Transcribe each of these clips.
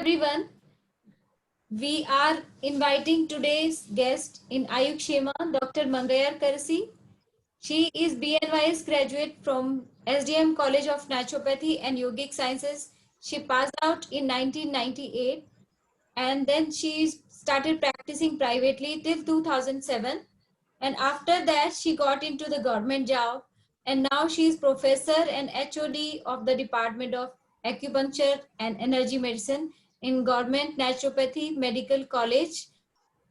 everyone. We are inviting today's guest in Ayuk Shema, Dr. Mangayar Karsi. She is BNYS graduate from SDM College of Naturopathy and Yogic Sciences. She passed out in 1998 and then she started practicing privately till 2007. And after that, she got into the government job and now she is professor and HOD of the Department of Acupuncture and Energy Medicine in Government Naturopathy Medical College,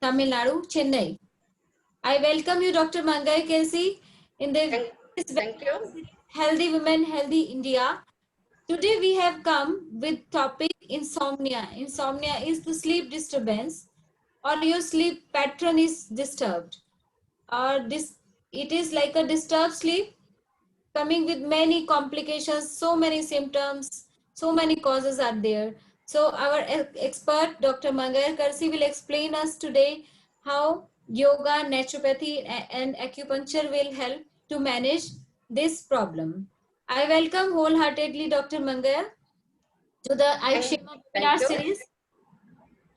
Tamil Nadu, Chennai. I welcome you, Dr. Mangai Kelsi, in the Thank you. Healthy Women, Healthy India. Today we have come with topic insomnia. Insomnia is the sleep disturbance or your sleep pattern is disturbed or this it is like a disturbed sleep coming with many complications, so many symptoms, so many causes are there. So our expert Dr. Mangar Karsi will explain us today how yoga, naturopathy and acupuncture will help to manage this problem. I welcome wholeheartedly Dr. Mangar to the Ayushema webinar Thank you. series.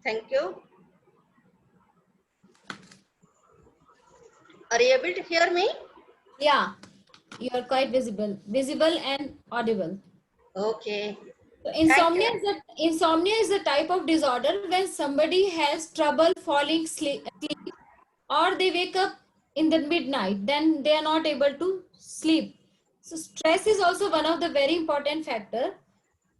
Thank you. Are you able to hear me? Yeah, you are quite visible and audible. Okay. So Thank you. insomnia is a type of disorder when somebody has trouble falling asleep or they wake up in the midnight, then they are not able to sleep. So stress is also one of the very important factor.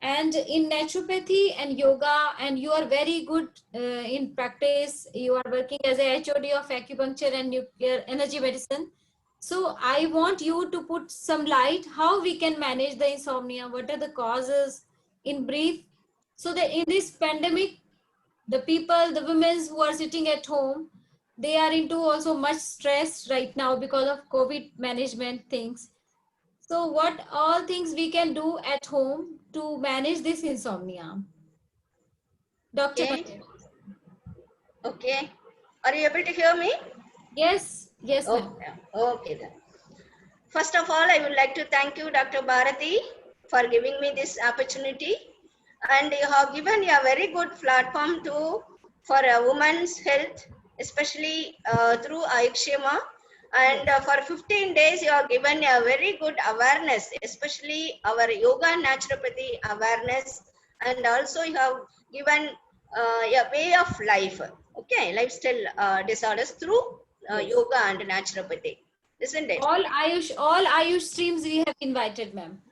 And in naturopathy and yoga, and you are very good in practice, you are working as a HOD of acupuncture and nuclear energy medicine. So I want you to put some light how we can manage the insomnia, what are the causes in brief, so that in this pandemic, the people, the women who are sitting at home, they are into also much stress right now because of COVID management things. So what all things we can do at home to manage this insomnia? Dr. Okay. Patel. Okay. Are you able to hear me? Yes, yes, ma'am. Okay. Okay then. First of all, I would like to thank you, Dr. Bharati, for giving me this opportunity. And you have given a very good platform to for a woman's health, especially through Ayukshema. And for 15 days, you have given a very good awareness, especially our yoga and naturopathy awareness. And also you have given a way of life, okay, lifestyle disorders through Yes. yoga and naturopathy, isn't it? All Ayush streams we have invited, ma'am.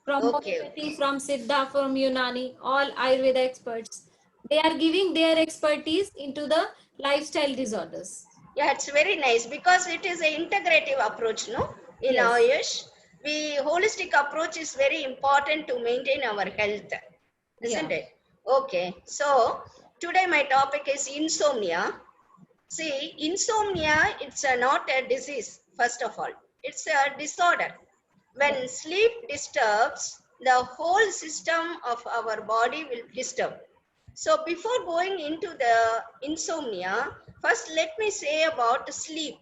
From Okay. homeopathy, from Siddha, from Unani, all Ayurveda experts. They are giving their expertise into the lifestyle disorders. Yeah, it's very nice because it is an integrative approach, no? In Yes. Ayush, the holistic approach is very important to maintain our health, isn't Yeah. it? Okay, so today my topic is insomnia. See, insomnia, it's not a disease, first of all. It's a disorder. When sleep disturbs, the whole system of our body will disturb. So before going into the insomnia, first let me say about sleep.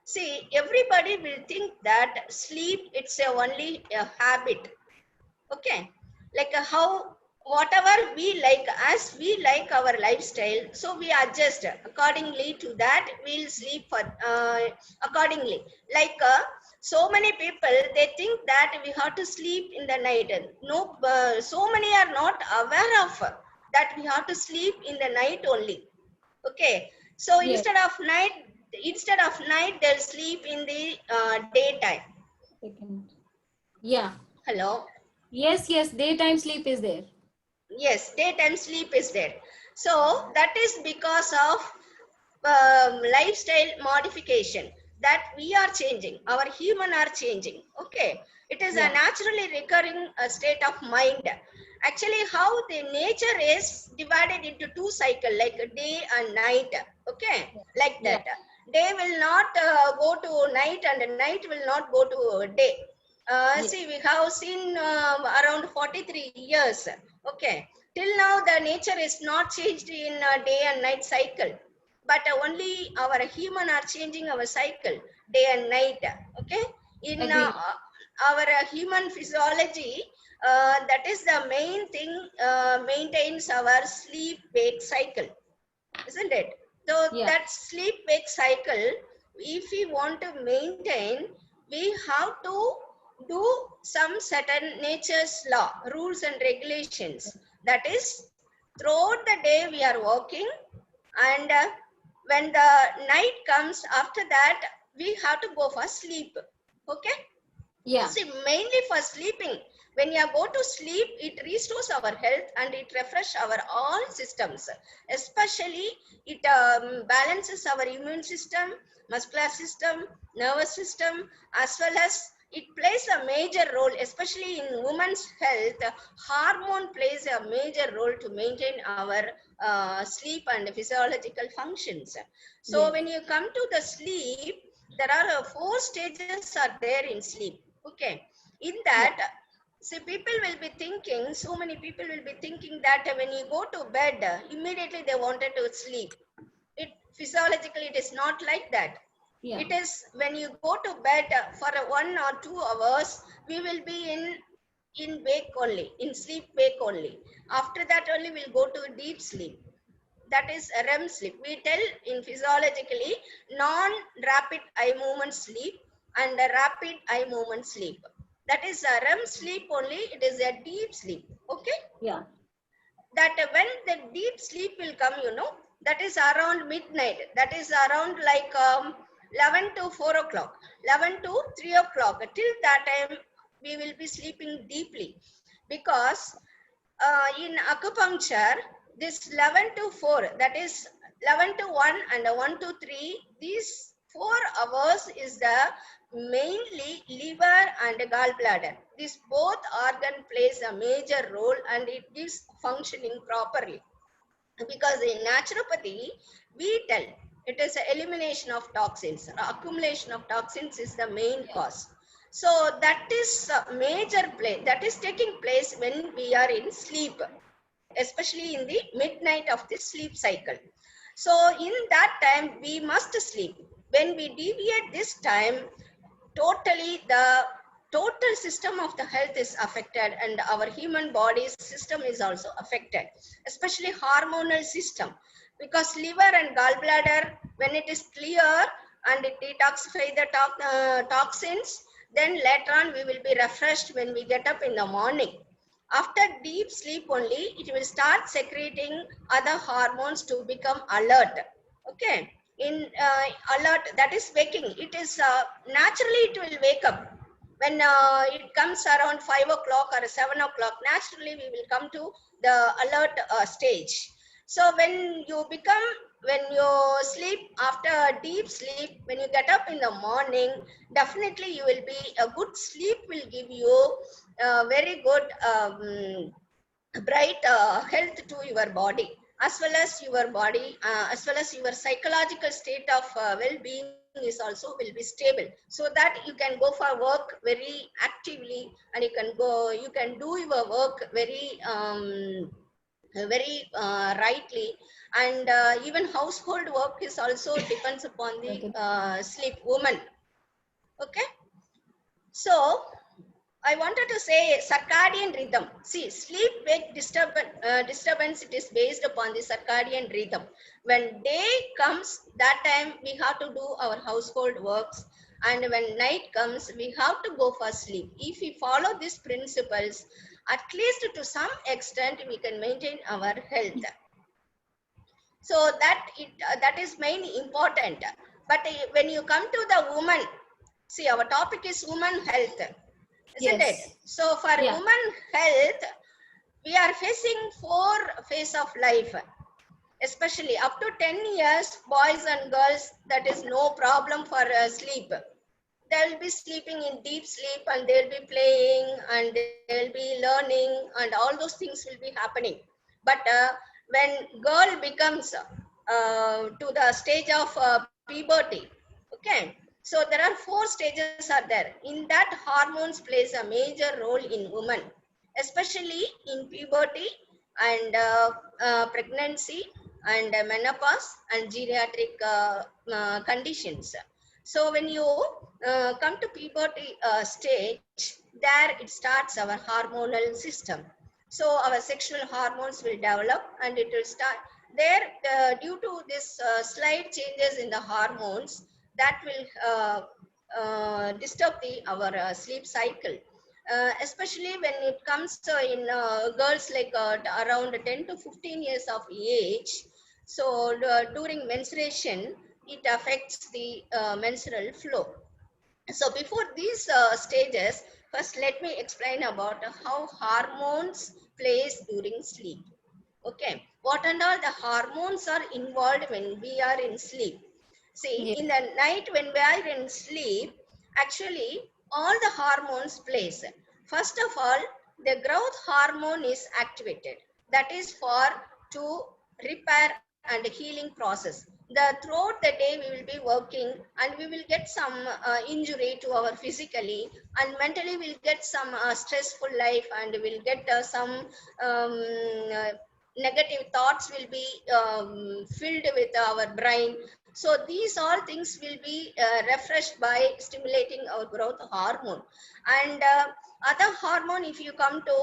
See, everybody will think that sleep, it's only a habit. Okay, like how whatever we like, as we like our lifestyle, so we adjust accordingly to that. We'll sleep for accordingly. Like so many people, they think that we have to sleep in the night. No, so many are not aware of that we have to sleep in the night only. Okay, so Yes. instead of night, they'll sleep in the daytime. Second. Yeah. Hello. Yes, daytime sleep is there. Yes, daytime sleep is there. So that is because of lifestyle modification that we are changing. Our human are changing. Okay, it is a naturally recurring state of mind. Actually, how the nature is divided into two cycles, like day and night. Okay, like that. Day will not go to night, and night will not go to day. See, we have seen around 43 years. Okay, till now the nature is not changed in day and night cycle, but only our human are changing our cycle, day and night. Okay, in our human physiology, that is the main thing, maintains our sleep-wake cycle, isn't it? So Yeah. that sleep-wake cycle, if we want to maintain, we have to do some certain nature's law, rules and regulations. That is, throughout the day we are working, and when the night comes, after that we have to go for sleep. Okay. Yeah. See, mainly for sleeping. When you go to sleep, it restores our health and it refreshes our all systems. Especially, it balances our immune system, muscular system, nervous system, as well as it plays a major role, especially in women's health. Hormone plays a major role to maintain our sleep and physiological functions. So Yes. when you come to the sleep, there are 4 stages are there in sleep. Okay. In Yeah. that, see, people will be thinking, so many people will be thinking that when you go to bed, immediately they wanted to sleep. It physiologically, it is not like that. Yeah. It is when you go to bed for 1 or 2 hours, we will be in wake only, in sleep wake only. After that only we'll go to deep sleep. That is a REM sleep. We tell in physiologically non-rapid eye movement sleep and a rapid eye movement sleep. That is a REM sleep only. It is a deep sleep. Okay. Yeah. That when the deep sleep will come, that is around midnight. That is around like 11 to 4 o'clock, 11 to 3 o'clock. Till that time, we will be sleeping deeply, because in acupuncture, this 11 to 4, that is 11 to 1 and 1 to 3, these 4 hours is the mainly liver and gallbladder. These both organ plays a major role and it gives functioning properly. Because in naturopathy, we tell it is an elimination of toxins. Accumulation of toxins is the main cause. So that is a major play that is taking place when we are in sleep, especially in the midnight of the sleep cycle. So in that time, we must sleep. When we deviate this time, totally the total system of the health is affected, and our human body's system is also affected, especially hormonal system, because liver and gallbladder, when it is clear and it detoxify the toxins, then later on we will be refreshed when we get up in the morning. After deep sleep only, it will start secreting other hormones to become alert. Okay. In alert, that is waking. It is naturally it will wake up. When it comes around 5 o'clock or 7 o'clock, naturally we will come to the alert stage. So when you sleep, after deep sleep, when you get up in the morning, definitely you will be, a good sleep will give you very good bright health to your body, as well as your body, as well as your psychological state of well-being is also will be stable, so that you can go for work very actively, and you can do your work very rightly, and even household work is also depends upon the Okay. sleep woman. Okay. So I wanted to say circadian rhythm. See, sleep-wake disturbance, it is based upon the circadian rhythm. When day comes, that time we have to do our household works. And when night comes, we have to go for sleep. If we follow these principles, at least to some extent, we can maintain our health. So that is mainly important. But when you come to the woman, see, our topic is woman health, isn't it? Yes. So for Yeah. woman health, we are facing 4 phases of life, especially up to 10 years, boys and girls, that is no problem for sleep. They'll be sleeping in deep sleep, and they'll be playing, and they'll be learning, and all those things will be happening. But when girl becomes to the stage of puberty, okay, so there are 4 stages are there. In that, hormones plays a major role in women, especially in puberty and pregnancy and menopause and geriatric conditions. So when you come to puberty stage, there it starts our hormonal system. So our sexual hormones will develop and it will start there due to this slight changes in the hormones that will disturb our sleep cycle. Especially when it comes in girls like around 10 to 15 years of age. So during menstruation, it affects the menstrual flow. So before these stages, first let me explain about how hormones plays during sleep. Okay, what and all the hormones are involved when we are in sleep. See, Yes. in the night when we are in sleep, actually all the hormones plays. First of all, the growth hormone is activated. That is for to repair and healing process. Throughout the day we will be working and we will get some injury to our physically, and mentally we'll get some stressful life, and we'll get some uh, negative thoughts will be filled with our brain. So these all things will be refreshed by stimulating our growth hormone. And other hormone, if you come to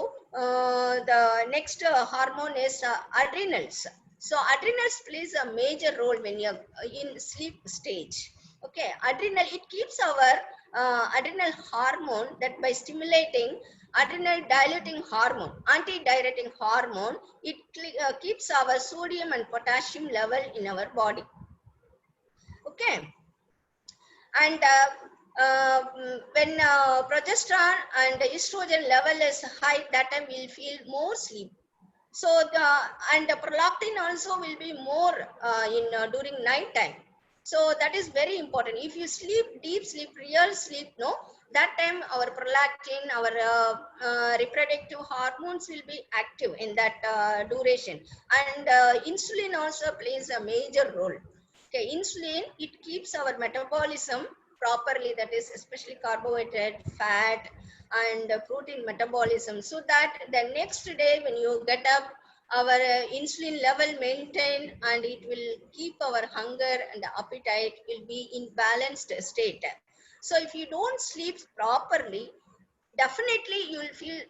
the next hormone is adrenals. So adrenals plays a major role when you're in sleep stage. Okay, adrenal, it keeps our adrenal hormone, that by stimulating adrenal dilating hormone, anti-diuretic hormone, it keeps our sodium and potassium level in our body. Okay, and when progesterone and estrogen level is high, that time we'll feel more sleep. So and the prolactin also will be more in during night time. So that is very important. If you sleep deep sleep, real sleep, no, that time our prolactin, our reproductive hormones will be active in that duration. And insulin also plays a major role. Okay, insulin, it keeps our metabolism properly, that is especially carbohydrate, fat, and protein metabolism, so that the next day when you get up, our insulin level maintained, and it will keep our hunger and appetite will be in balanced state. So if you don't sleep properly, definitely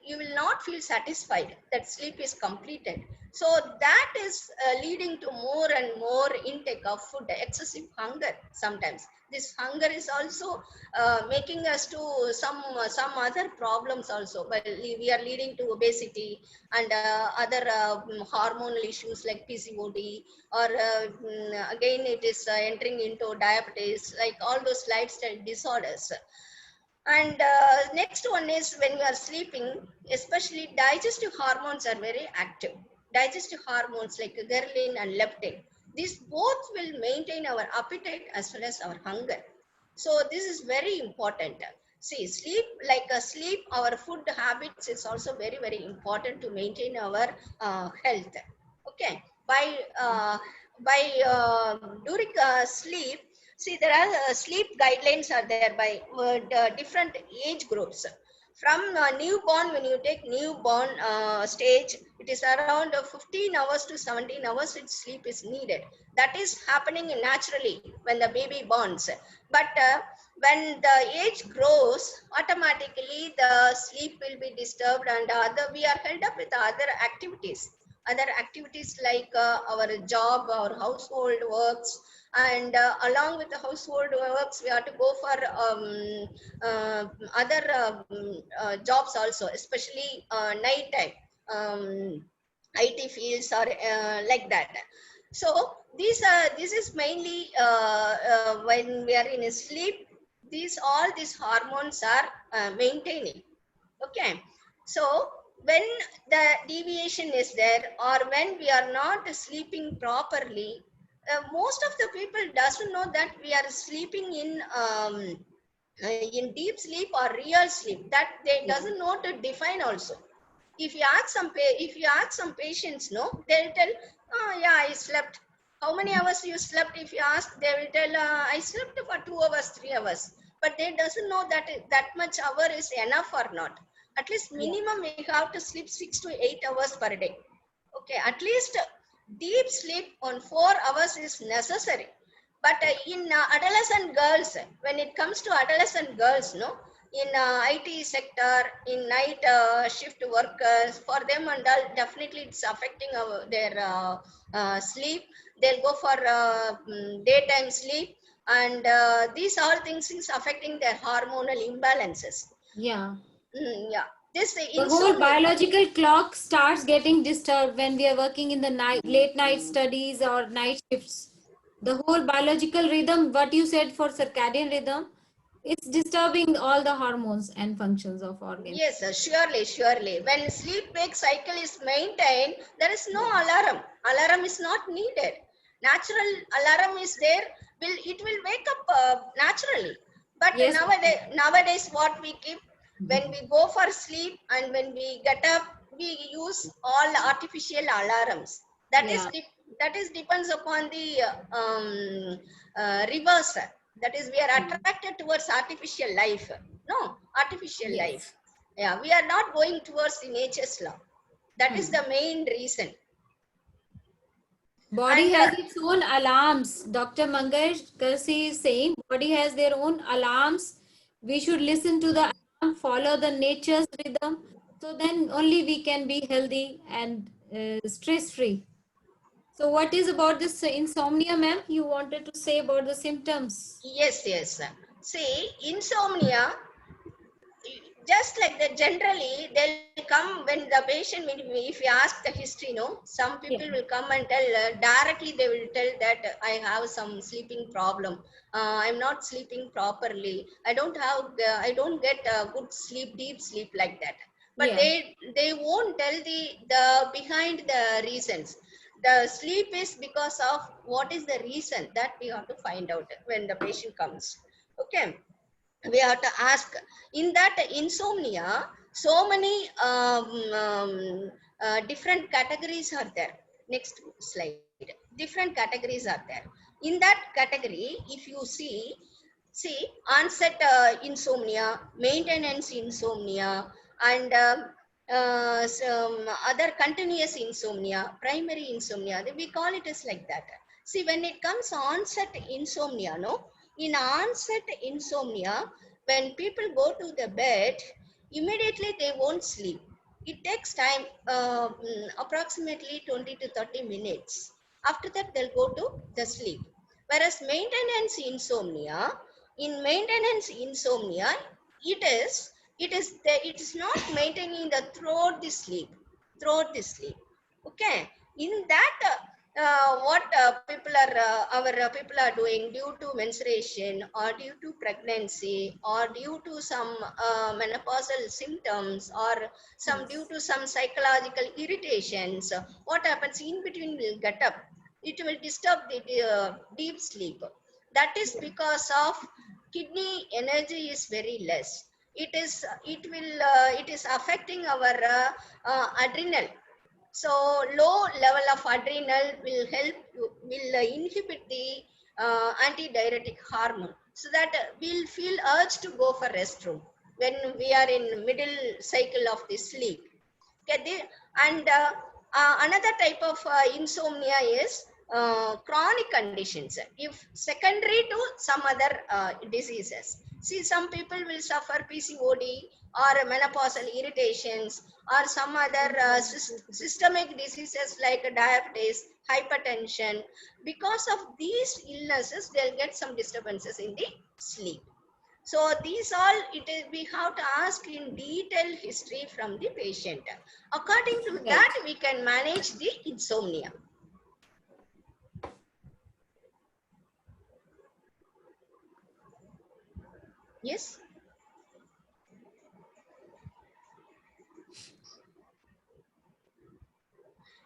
you will not feel satisfied that sleep is completed. So that is leading to more and more intake of food, excessive hunger. Sometimes this hunger is also making us to some other problems also, but we are leading to obesity and other hormonal issues like PCOD, or again it is entering into diabetes, like all those lifestyle disorders. And next one is when we are sleeping, especially digestive hormones are very active. Digestive hormones like ghrelin and leptin, these both will maintain our appetite as well as our hunger. So this is very important. See, sleep, like sleep, our food habits is also very, very important to maintain our health. Okay, by during sleep, see, there are sleep guidelines are there by different age groups. From newborn, when you take newborn stage, it is around 15 hours to 17 hours its sleep is needed. That is happening naturally when the baby borns. But when the age grows, automatically the sleep will be disturbed, and we are held up with other activities. Other activities like our job, our household works, and along with the household works, we have to go for other jobs also, especially night time, IT fields or like that. So this is mainly when we are in a sleep. These hormones are maintaining. Okay, so when the deviation is there, or when we are not sleeping properly, most of the people doesn't know that we are sleeping in deep sleep or real sleep. That they doesn't know to define also. If you ask some patients, no, they'll tell, oh yeah, I slept. How many hours you slept? If you ask, they will tell, I slept for 2 hours, 3 hours. But they doesn't know that that much hour is enough or not. At least Yeah. minimum we have to sleep 6 to 8 hours per day. Okay, at least deep sleep on 4 hours is necessary. But in adolescent girls, when it comes to adolescent girls, no, in IT sector, in night shift workers, for them and all, definitely it's affecting their sleep. They'll go for daytime sleep, and these all things is affecting their hormonal imbalances. Yeah. Yeah, this The whole insomnia. biological clock starts getting disturbed when we are working in the night, late night studies or night shifts. The whole biological rhythm, what you said for circadian rhythm, it's disturbing all the hormones and functions of organs. Yes, surely, surely. When sleep-wake cycle is maintained, there is no alarm. Alarm is not needed. Natural alarm is there. It will wake up naturally. But Yes. nowadays, what we keep when we go for sleep and when we get up, we use all artificial alarms. Yeah. That is depends upon the reverse. That is, we are attracted towards artificial life. No, artificial life. Yes. Yeah, we are not going towards the nature's law. That is Hmm. the main reason. Body And has its own alarms. Dr. Mangesh Karsi is saying body has their own alarms. We should listen to the alarm, follow the nature's rhythm. So then only we can be healthy and stress free. So what is about this insomnia, ma'am? You wanted to say about the symptoms? yes, yes. See, insomnia, just like that, generally they'll come when the patient, if you ask the history, no, some Yeah. people will come and tell directly, they will tell that I have some sleeping problem. I'm not sleeping properly. I don't get good sleep, deep sleep like that. But Yeah. they won't tell the behind the reasons. The sleep is because of what is the reason that we have to find out when the patient comes. Okay, we have to ask. In that insomnia, so many different categories are there. Next slide. Different categories are there. In that category, if you see onset insomnia, maintenance insomnia, and some other continuous insomnia, primary insomnia, we call it as like that. See, when it comes onset insomnia, no, in onset insomnia, when people go to the bed, immediately they won't sleep. It takes time, approximately 20 to 30 minutes. After that, they'll go to the sleep. Whereas in maintenance insomnia, it is not maintaining the throughout the sleep. Okay, in that what our people are doing due to menstruation or due to pregnancy or due to some menopausal symptoms or some due Yes. to some psychological irritations, what happens in between will get up. It will disturb the deep sleep. That is Yeah. because of kidney energy is very less. It is affecting our adrenal. So low level of adrenal will inhibit the antidiuretic hormone, so that we'll feel urge to go for restroom when we are in middle cycle of the sleep. Okay, and another type of insomnia is chronic conditions. If secondary to some other diseases. See, some people will suffer PCOD or menopausal irritations or some other systemic diseases like diabetes, hypertension. Because of these illnesses, they'll get some disturbances in the sleep. So these all, we have to ask in detailed history from the patient. According to Right. that, we can manage the insomnia. Yes.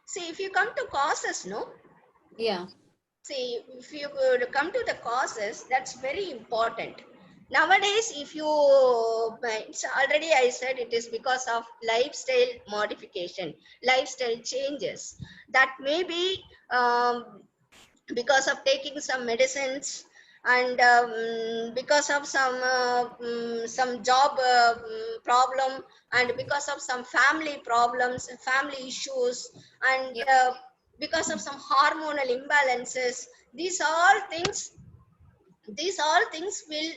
See, if you come to causes, no. Yeah. See, if you could come to the causes, that's very important. Nowadays, if you, it's already I said it is because of lifestyle modification, lifestyle changes. That may be because of taking some medicines and because of some job problem, and because of some family problems, family issues, and Yeah. because of some hormonal imbalances. These all things These all things will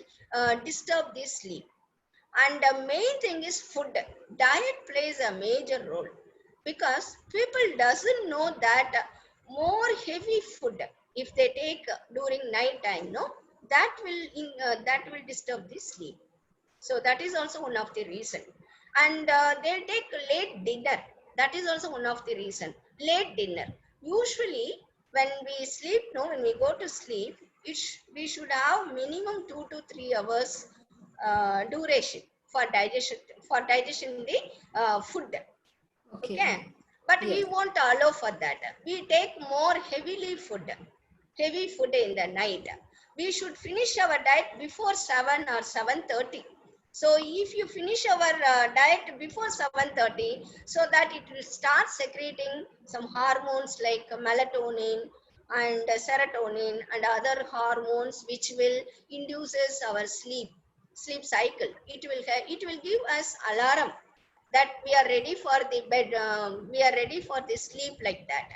disturb the sleep. And the main thing is food. Diet plays a major role because people doesn't know that more heavy food, if they take during night time, no, that will disturb the sleep. So that is also one of the reason. And they'll take late dinner. That is also one of the reason. Late dinner. Usually, when we sleep, no, when we go to sleep, we should have minimum 2 to 3 hours duration for digestion the food. Okay. Okay, but we Yes. won't allow for that. We take more heavy food in the night. We should finish our diet before 7 or 7:30. So if you finish our diet before 7:30, so that it will start secreting some hormones like melatonin and serotonin and other hormones which will induces our sleep cycle. It will give us alarm that we are ready for the bed, we are ready for the sleep, like that.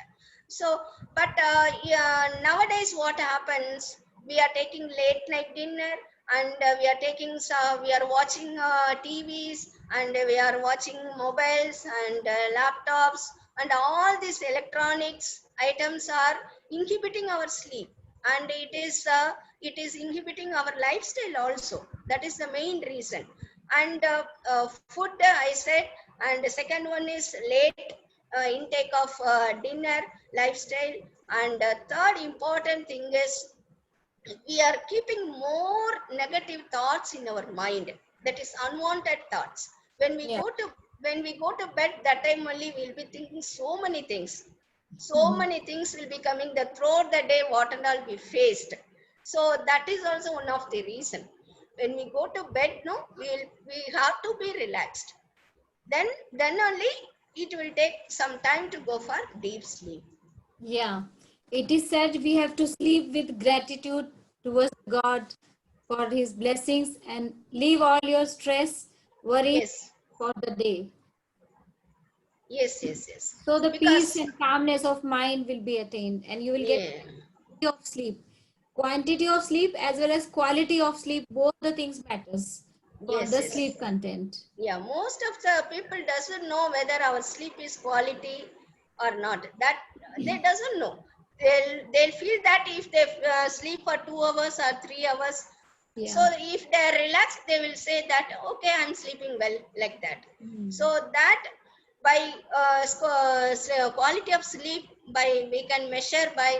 So but yeah, nowadays what happens, we are taking late night dinner, and we are watching TVs, and we are watching mobiles and laptops, and all these electronics items are inhibiting our sleep, and it is inhibiting our lifestyle also. That is the main reason. And food, I said. And the second one is late intake of dinner lifestyle. And third important thing is we are keeping more negative thoughts in our mind, that is unwanted thoughts. when we Yeah. go to when we go to bed, that time only we'll be thinking so many things. So Mhm. many things will be coming the throughout the day, what and all we faced. So that is also one of the reason. When we go to bed, no, we have to be relaxed. Then only it will take some time to go for deep sleep. Yeah. It is said we have to sleep with gratitude towards God for his blessings and leave all your stress, worries Yes, for the day. yes. So the peace Because and calmness of mind will be attained and you will get yeah, quality of sleep. Quantity of sleep as well as quality of sleep, both the things matters for the yes. sleep content. Yeah, most of the people doesn't know whether our sleep is quality or not. That they doesn't know. They'll feel that if they sleep for 2 hours or 3 hours, so Yeah. if they are relaxed, they will say that okay, I'm sleeping well, like that. Mm. So that by quality of sleep, by we can measure by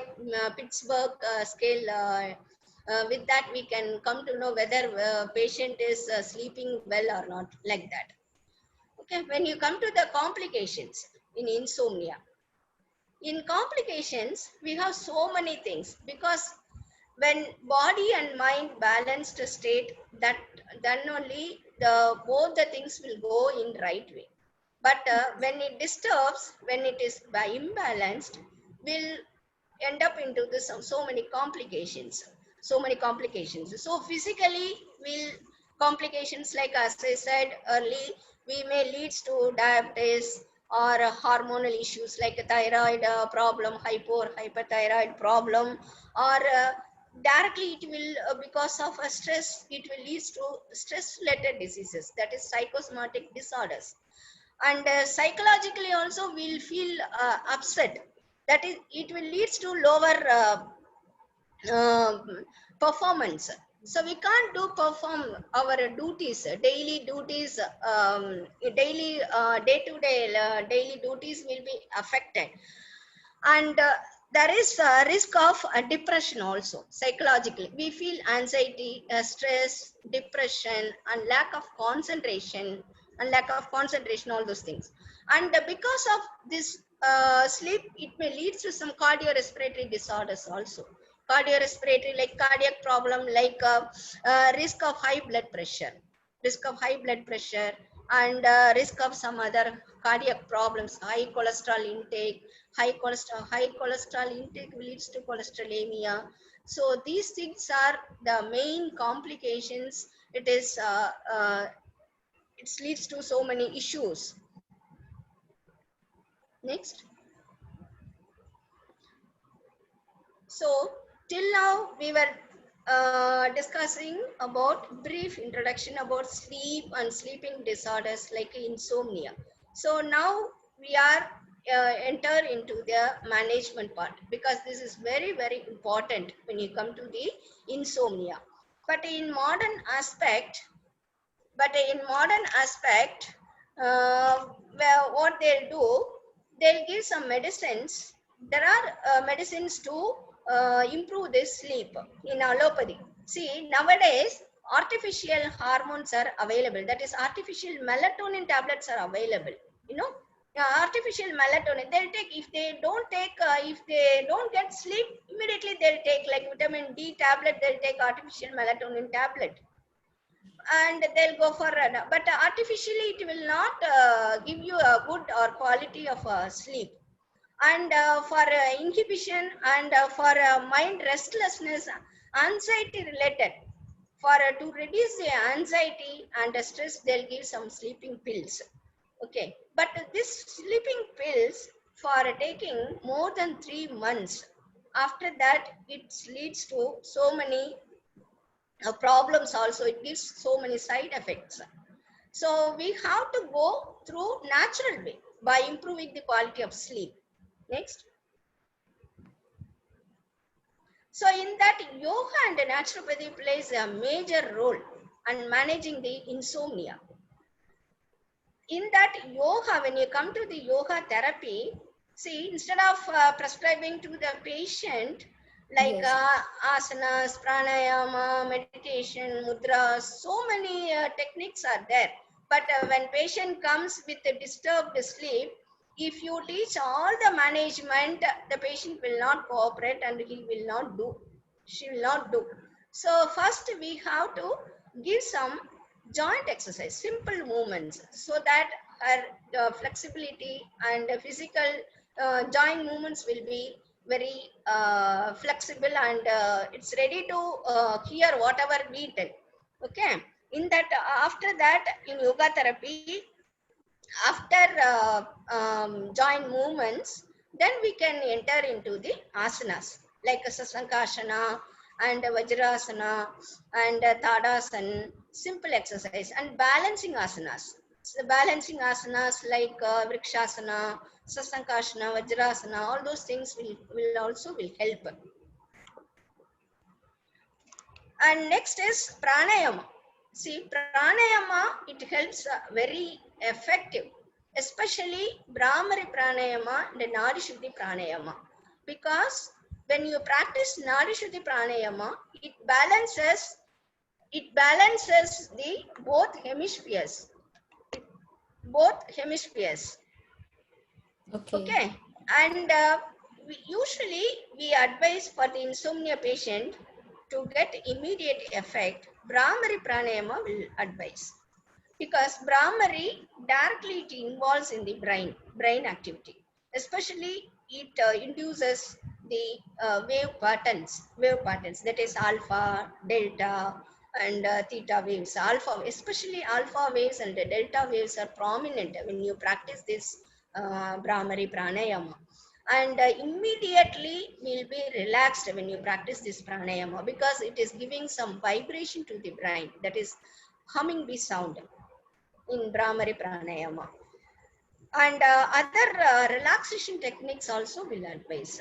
Pittsburgh scale. With that, we can come to know whether patient is sleeping well or not, like that. Okay, when you come to the complications in insomnia, in complications we have so many things, because when body and mind balanced state, that then only the both the things will go in right way. But when it disturbs, when it is by imbalanced, will end up into this so many complications, so physically will complications, like as I said early, we may leads to diabetes or hormonal issues like a thyroid problem, hyperthyroid problem, or directly it will because of a stress, it will leads to stress related diseases, that is psychosomatic disorders. And psychologically also we'll feel upset, that is it will leads to lower uh, performance. So we can't do perform our duties, daily duties, daily day to day daily duties will be affected. And there is a risk of depression also. Psychologically we feel anxiety, stress, depression, and lack of concentration, all those things. And because of this sleep, it may lead to some cardiorespiratory disorders also. Cardiorespiratory, like cardiac problem, like risk of high blood pressure, and risk of some other cardiac problems, high cholesterol intake leads to cholesterolemia. So these things are the main complications. It leads to so many issues. Next. So till now we were discussing about brief introduction about sleep and sleeping disorders like insomnia. So now we are enter into the management part, because this is very, very important when you come to the insomnia. But in modern aspect, where what they'll do, they'll give some medicines. There are medicines to improve this sleep in allopathy. See, nowadays artificial hormones are available, that is artificial melatonin tablets are available, you know. Artificial melatonin they'll take. If they don't take, if they don't get sleep, immediately they'll take like vitamin D tablet, they'll take artificial melatonin tablet, and they'll go for run. But artificially it will not give you a good or quality of sleep. And for inhibition and for mind restlessness, anxiety related, for to reduce the anxiety and stress, they'll give some sleeping pills. Okay, but this sleeping pills for taking more than 3 months, after that it leads to so many problems also. It gives so many side effects. So we have to go through natural way by improving the quality of sleep. Next. So in that, yoga and naturopathy plays a major role in managing the insomnia. In that yoga, when you come to the yoga therapy, see, instead of prescribing to the patient like Yes. asanas, pranayama, meditation, mudras, so many techniques are there. But when patient comes with a disturbed sleep, if you teach all the management, the patient will not cooperate and he will not do. She will not do. So first we have to give some joint exercise, simple movements, so that her flexibility and physical joint movements will be very flexible, and it's ready to hear whatever we tell. Okay. In that, after that, in yoga therapy, after joint movements, then we can enter into the asanas like sasankashana and vajrasana and tadasana, simple exercise, and balancing asanas. So balancing asanas like vrikshasana, sasankashana, vajrasana, all those things will also help. And next is pranayama. See, pranayama, it helps very effective, especially Brahmari pranayama and Nadi Shuddhi pranayama. Because when you practice Nadi Shuddhi pranayama, it balances the both hemispheres. Both hemispheres. Okay. And usually we advise for the insomnia patient to get immediate effect, Brahmari pranayama will advise, because Brahmari directly it involves in the brain activity. Especially it induces the wave patterns, that is alpha, delta, and theta waves. Alpha, especially alpha waves and the delta waves are prominent when you practice this Brahmari pranayama. And immediately will be relaxed when you practice this pranayama, because it is giving some vibration to the brain, that is humming bee sound in Brahmari pranayama. And other relaxation techniques also will advise,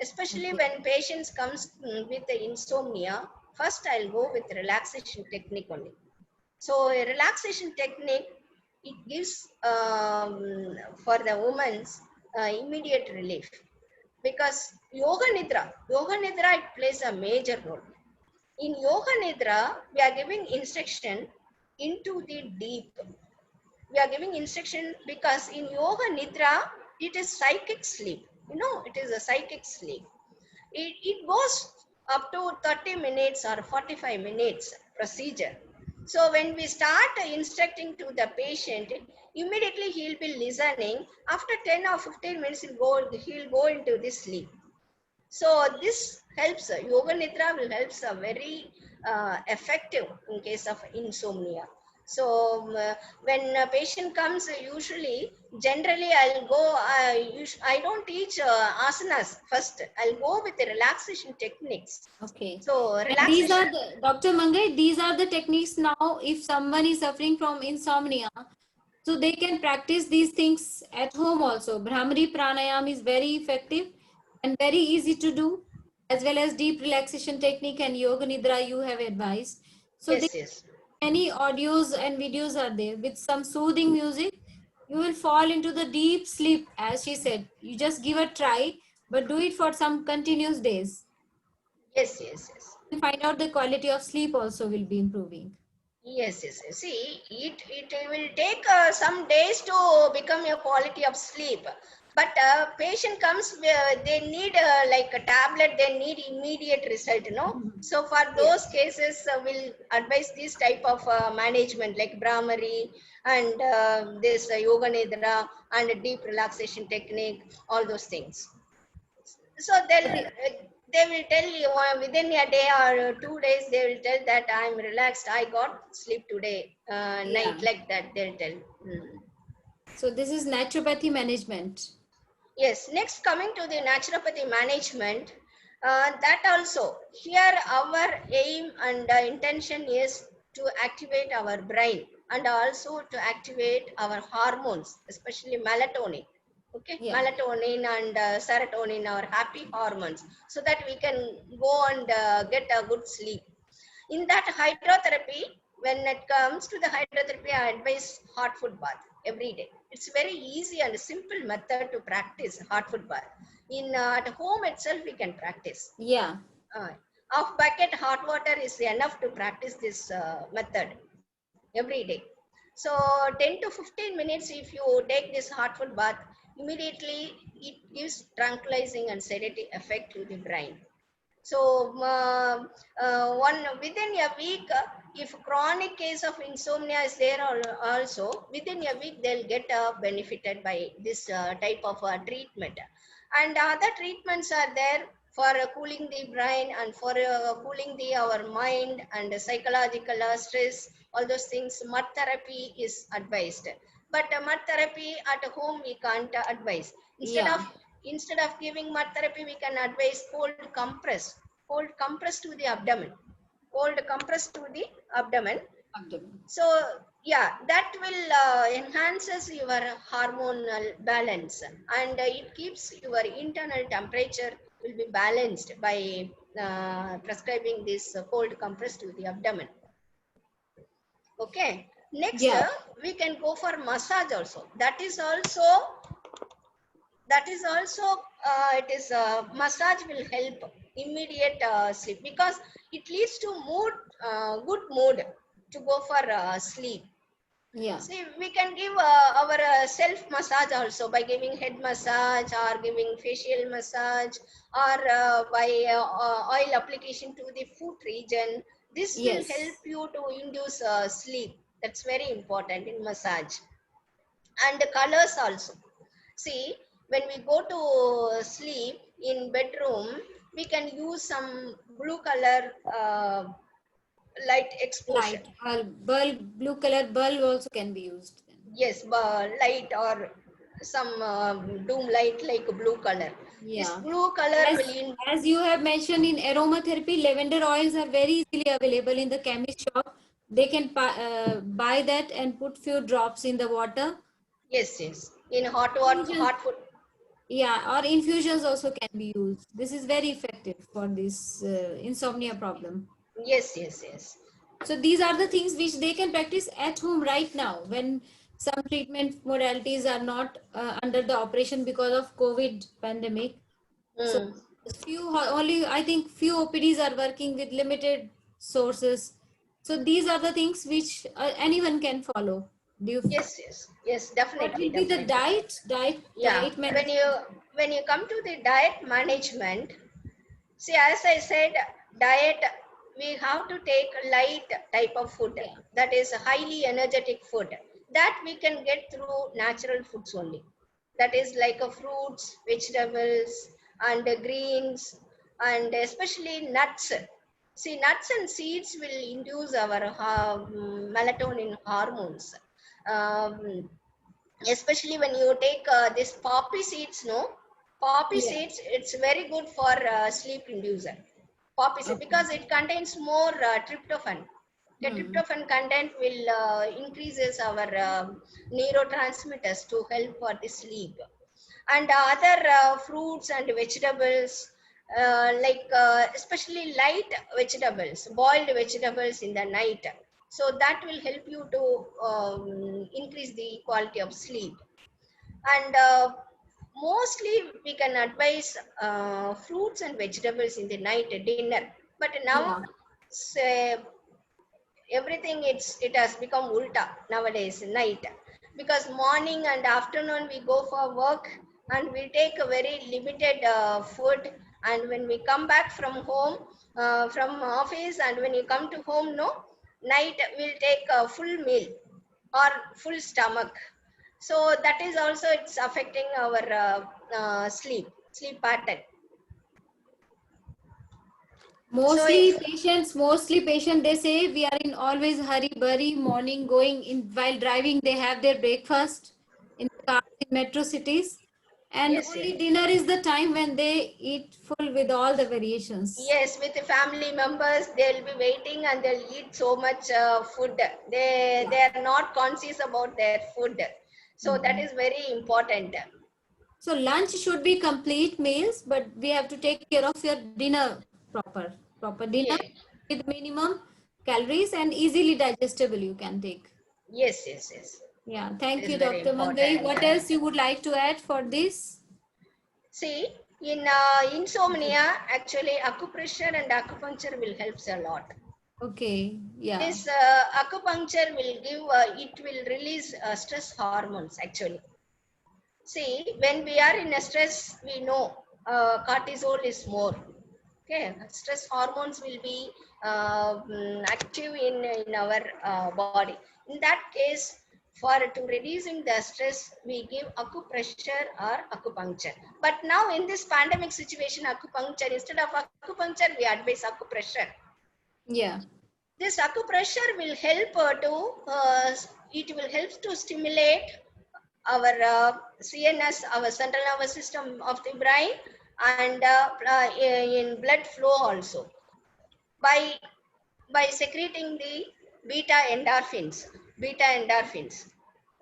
especially when patients comes with the insomnia. First I'll go with relaxation technique only. So a relaxation technique, it gives for the woman's immediate relief, because yoga nidra it plays a major role. In yoga nidra, we are giving instruction into the deep. We are giving instruction because in yoga nidra, it is psychic sleep. You know, it is a psychic sleep. It goes up to 30 minutes or 45 minutes procedure. So when we start instructing to the patient, immediately he'll be listening. After 10 or 15 minutes, he'll go into this sleep. So this helps. Yoga nidra will help very effective in case of insomnia. So when a patient comes, usually generally I'll go, I don't teach asanas first. I'll go with the relaxation techniques. Okay. So And these relaxation, are the, Dr. Mangai, these are the techniques now if someone is suffering from insomnia. So they can practice these things at home also. Brahmari pranayam is very effective and very easy to do, as well as deep relaxation technique and yoga nidra you have advised. So yes, yes. many audios and videos are there with some soothing music. You will fall into the deep sleep, as she said. You just give a try, but do it for some continuous days. Yes, yes, yes. And find out the quality of sleep also will be improving. Yes, yes, yes. See, it will take some days to become a quality of sleep. But patient comes, they need like a tablet, they need immediate result, you know. So for Yes. those cases, we'll advise this type of management like Brahmari and this Yoga Nidra and deep relaxation technique, all those things. So they will tell you within a day or 2 days, they will tell that I'm relaxed, I got sleep today night, Yeah. like that they'll tell. So this is naturopathy management. Yes, next coming to the naturopathy management, that also here our aim and intention is to activate our brain and also to activate our hormones, especially melatonin. Okay, Yeah. melatonin and serotonin, our happy hormones, so that we can go and get a good sleep. In that hydrotherapy, when it comes to the hydrotherapy, I advise hot foot bath every day. It's very easy and simple method to practice hot foot bath. In at home itself we can practice. Yeah. uh, Half bucket hot water is enough to practice this method every day. So 10 to 15 minutes, if you take this hot foot bath, immediately it gives tranquilizing and sedative effect to the brain. So one within a week, if chronic case of insomnia is there also, within a week they'll get benefited by this type of treatment. And other treatments are there for cooling the brain and for cooling the our mind and psychological stress. All those things, mud therapy is advised. But mud therapy at home we can't advise. Yeah. Instead of giving mud therapy, we can advise cold compress to the abdomen, cold compress to the abdomen. Abdomen. So yeah, that will enhances your hormonal balance, and it keeps your internal temperature will be balanced by prescribing this cold compress to the abdomen. Okay, next Yeah. we can go for massage also. That is also it is massage will help immediate sleep, because it leads to good mood to go for sleep. Yeah. See, we can give our self massage also by giving head massage or giving facial massage, or by oil application to the foot region. This will help Yes. you to induce sleep. That's very important in massage. And the colors also. See, when we go to sleep in bedroom, we can use some blue color light exposure. Light or bulb, blue color bulb also can be used then. Yes, light or some doom light like blue color. This Yeah. blue color As will in. as you have mentioned, in aromatherapy, lavender oils are very easily available in the chemist shop. They can buy that and put few drops in the water. Yes, yes. In Infusions, hot food. yeah, or infusions also can be used. This is very effective for this insomnia problem. Yes, yes, yes. So these are the things which they can practice at home right now when some treatment modalities are not under the operation because of COVID pandemic. So Mm. only I think few OPDs are working with limited sources. So these are the things which anyone can follow. Do you, Yes, yes, yes. what Definitely, will be the definitely. Yeah. diet When management? you come to the diet management, see, as I said, diet, we have to take light type of food, Yeah. that is highly energetic food, that we can get through natural foods only. That is like fruits, vegetables, and greens, and especially nuts. See, nuts and seeds will induce our melatonin hormones. Um, especially when you take this poppy seeds, no? Poppy Yeah. seeds, it's very good for sleep inducer. Poppy seed, Okay. because it contains more tryptophan. The Hmm. tryptophan content will increases our neurotransmitters to help for the sleep. And other fruits and vegetables, especially light vegetables, boiled vegetables in the night, so that will help you to increase the quality of sleep. And mostly we can advise fruits and vegetables in the night dinner, but now Yeah. say, everything it has become ulta nowadays night, because morning and afternoon we go for work and we take a very limited food, and when we come back from home, from office, and when you come to home, no, night we'll take a full meal or full stomach, so that is also it's affecting our sleep pattern. So Mostly patient, they say we are in always hurry burry morning, going in while driving, they have their breakfast in the cars in metro cities, and yes, only yes. dinner is the time when they eat full with all the variations. Yes, with the family members, they'll be waiting and they'll eat so much food. They are not conscious about their food. So that Mhm. is very important. So lunch should be complete meals, but we have to take care of your dinner proper dinner Yeah. with minimum calories and easily digestible you can take. Yes, yes, yes. Yeah, It thank is you, very Dr. Mangai. important. What else you would like to add for this? See, in insomnia, actually acupressure and acupuncture will help a lot. Okay, yeah, This acupuncture will give, it will release stress hormones actually. See, when we are in a stress, we know cortisol is more. Okay, stress hormones will be active in our body. In that case, for to reducing the stress, we give acupressure or acupuncture. But now in this pandemic situation, acupuncture, instead of acupuncture, we advise acupressure. yeah, This acupressure will help it will help to stimulate our CNS, our central nervous system of the brain, and in blood flow also, by secreting the beta endorphins,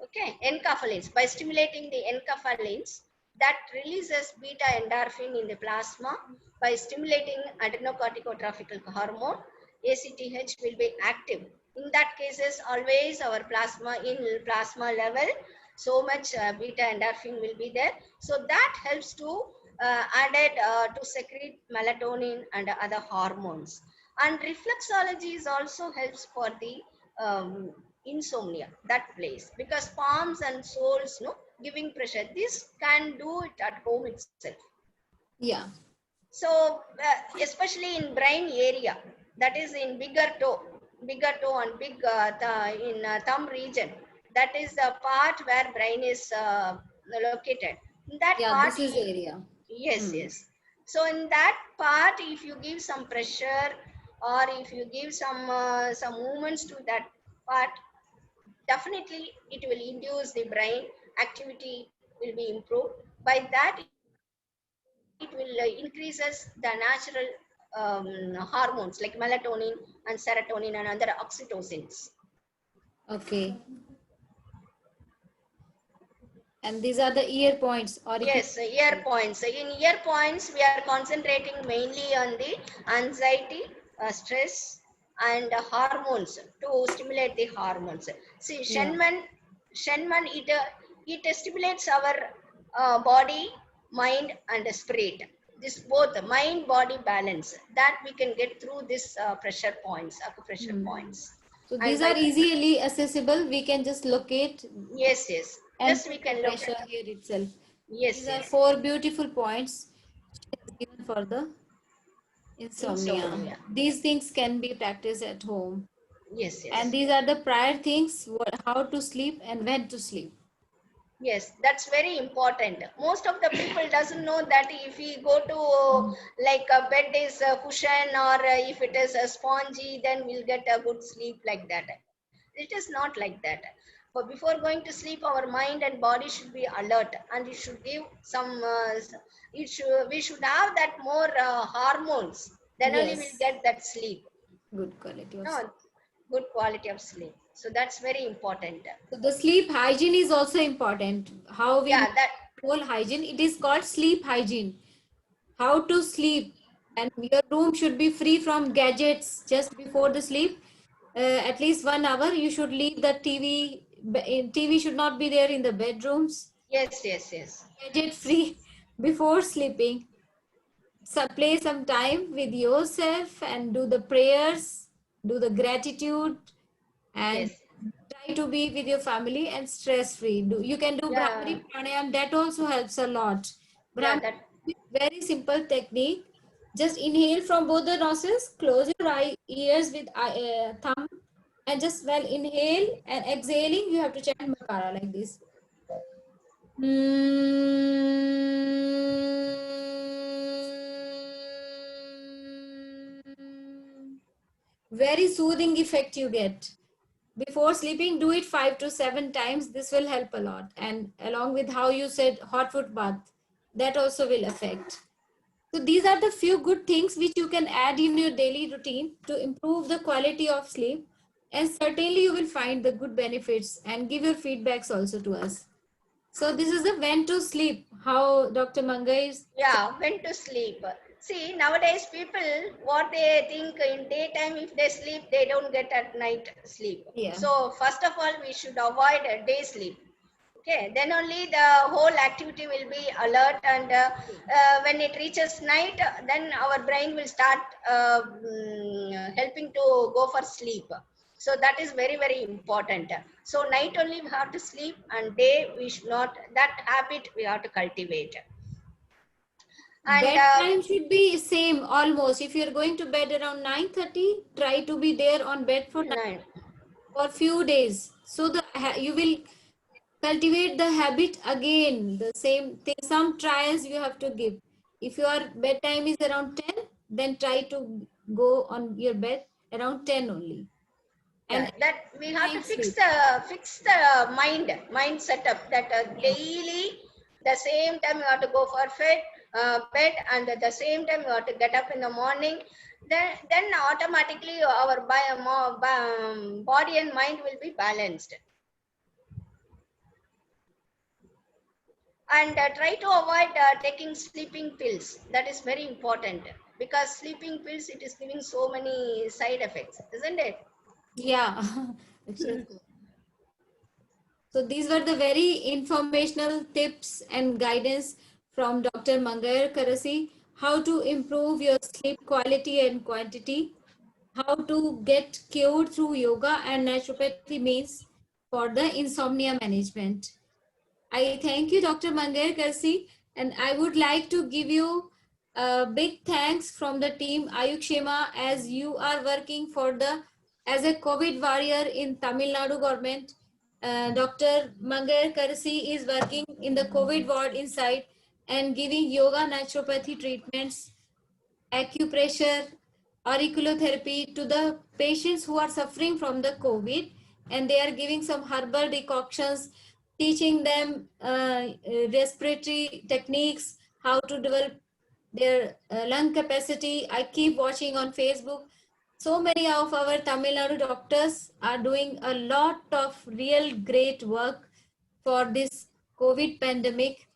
okay, enkephalins, by stimulating the enkephalins that releases beta endorphin in the plasma. By stimulating adrenocorticotropic hormone, ACTH will be active. In that cases, always our plasma level, so much beta endorphin will be there. So that helps to added to secrete melatonin and other hormones. And reflexology is also helps for the insomnia, that place, because palms and soles, no, giving pressure, this can do it at home itself. yeah, So especially in brain area, that is in bigger toe and big in thumb region, that is the part where brain is located. In that yeah. part, This is the area. yes, Hmm. yes. So in that part, if you give some pressure, or if you give some movements to that part, definitely it will induce the brain activity will be improved. By that, it will increases the natural hormones like melatonin and serotonin and other oxytocins. Okay, and these are the ear points, Yes, auricular ear points. points. In ear points, we are concentrating mainly on the anxiety, stress, and hormones, to stimulate the hormones. See, Yeah, Shenman, it stimulates our body, mind, and spirit. This both mind body balance that we can get through this pressure points, acupressure hmm. points, So and these by are easily accessible. We can just locate yes, yes, and just we put the can look at. pressure here itself. Yes, These are yes, four beautiful points she has given for the insomnia. insomnia. These things can be practiced at home. Yes, And yes. these are the prior things, how to sleep and when to sleep. Yes, that's very important. Most of the people doesn't know that if we go to like a bed is a cushion, or if it is a spongy, then we'll get a good sleep like that. It is not like that. But before going to sleep, our mind and body should be alert, and it should give some. We should have that more hormones. Then only we'll Yes, get that sleep. good quality of sleep. No, good quality of sleep. So that's very important. So the sleep hygiene is also important. How we Yeah, that whole hygiene, it is called sleep hygiene. How to sleep, and your room should be free from gadgets just before the sleep. At least 1 hour you should leave the TV should not be there in the bedrooms. yes, yes, yes. Gadget free before sleeping. So play some time with yourself and do the prayers, do the gratitude, and Yes. try to be with your family and stress free. You can do Yeah, Brahmari pranayam, that also helps a lot. yeah, Brahmari that is very simple technique. Just inhale from both the nostrils, close your ears with thumb, and just while inhale and exhaling, you have to chant Makara like this. Very soothing effect you get. Before sleeping, do it 5 to 7 times. This will help a lot. And along with how you said hot foot bath, that also will affect. So these are the few good things which you can add in your daily routine to improve the quality of sleep. And certainly you will find the good benefits and give your feedbacks also to us. So this is the when to sleep, how Dr. Mangai is. yeah, when to sleep. See, nowadays people, what they think in daytime, if they sleep, they don't get at night sleep. Yeah. So first of all, we should avoid day sleep. Okay, then only the whole activity will be alert, and when it reaches night, then our brain will start helping to go for sleep. So that is very, very important. So night only we have to sleep, and day we should not. That habit we have to cultivate. And Bedtime should be same almost. If you're going to bed around 9:30, try to be there on bed for nine. for few days. So you will cultivate the habit again. The same thing. Some trials you have to give. If your bedtime is around 10, then try to go on your bed around 10 only. Yeah, And that we have to night sleep. fix the mind setup that daily the same time you have to go for bed, and at the same time you have to get up in the morning. Then automatically our body and mind will be balanced. And try to avoid taking sleeping pills. That is very important, because sleeping pills, it is giving so many side effects, isn't it? Yeah. So these were the very informational tips and guidance from Dr. Mangair Karasi, how to improve your sleep quality and quantity, how to get cured through yoga and naturopathy means for the insomnia management. I thank you, Dr. Mangair Karsi, and I would like to give you a big thanks from the team Ayukshema, as you are working for the as a COVID warrior in Tamil Nadu government. Dr. Mangair Karsi is working in the COVID ward inside and giving yoga naturopathy treatments, acupressure, auriculotherapy to the patients who are suffering from the COVID, and they are giving some herbal decoctions, teaching them respiratory techniques, how to develop their lung capacity. I keep watching on Facebook. So many of our Tamil Nadu doctors are doing a lot of real great work for this COVID pandemic,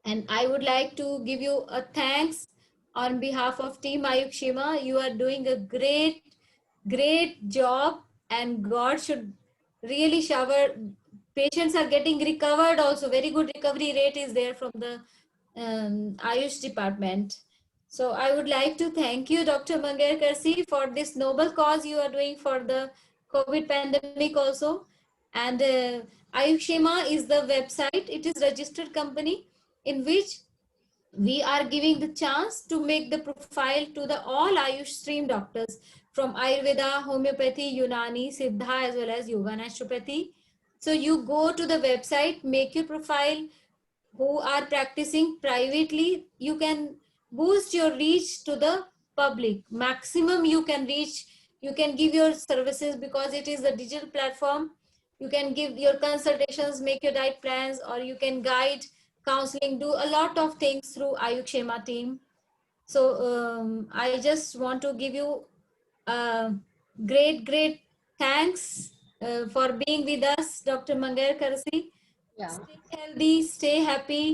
and I would like to give you a thanks on behalf of Team Ayuk Shima. You are doing a great job, and God should really shower. Patients are getting recovered also. Very good recovery rate is there from the Ayush department. So I would like to thank you, Dr. Mangair Karsi, for this noble cause you are doing for the COVID pandemic also. And Ayush Shema is the website. It is registered company in which we are giving the chance to make the profile to the all Ayush stream doctors from Ayurveda, homeopathy, Unani, Siddha, as well as yoga naturopathy. So you go to the website, make your profile. Who are practicing privately, you can boost your reach to the public. Maximum you can reach, you can give your services, because it is a digital platform. You can give your consultations, make your diet plans, or you can guide, counseling, do a lot of things through Ayukshema team. So I just want to give you great thanks for being with us, Dr. Mangair Karsi. Yeah. Stay healthy, stay happy.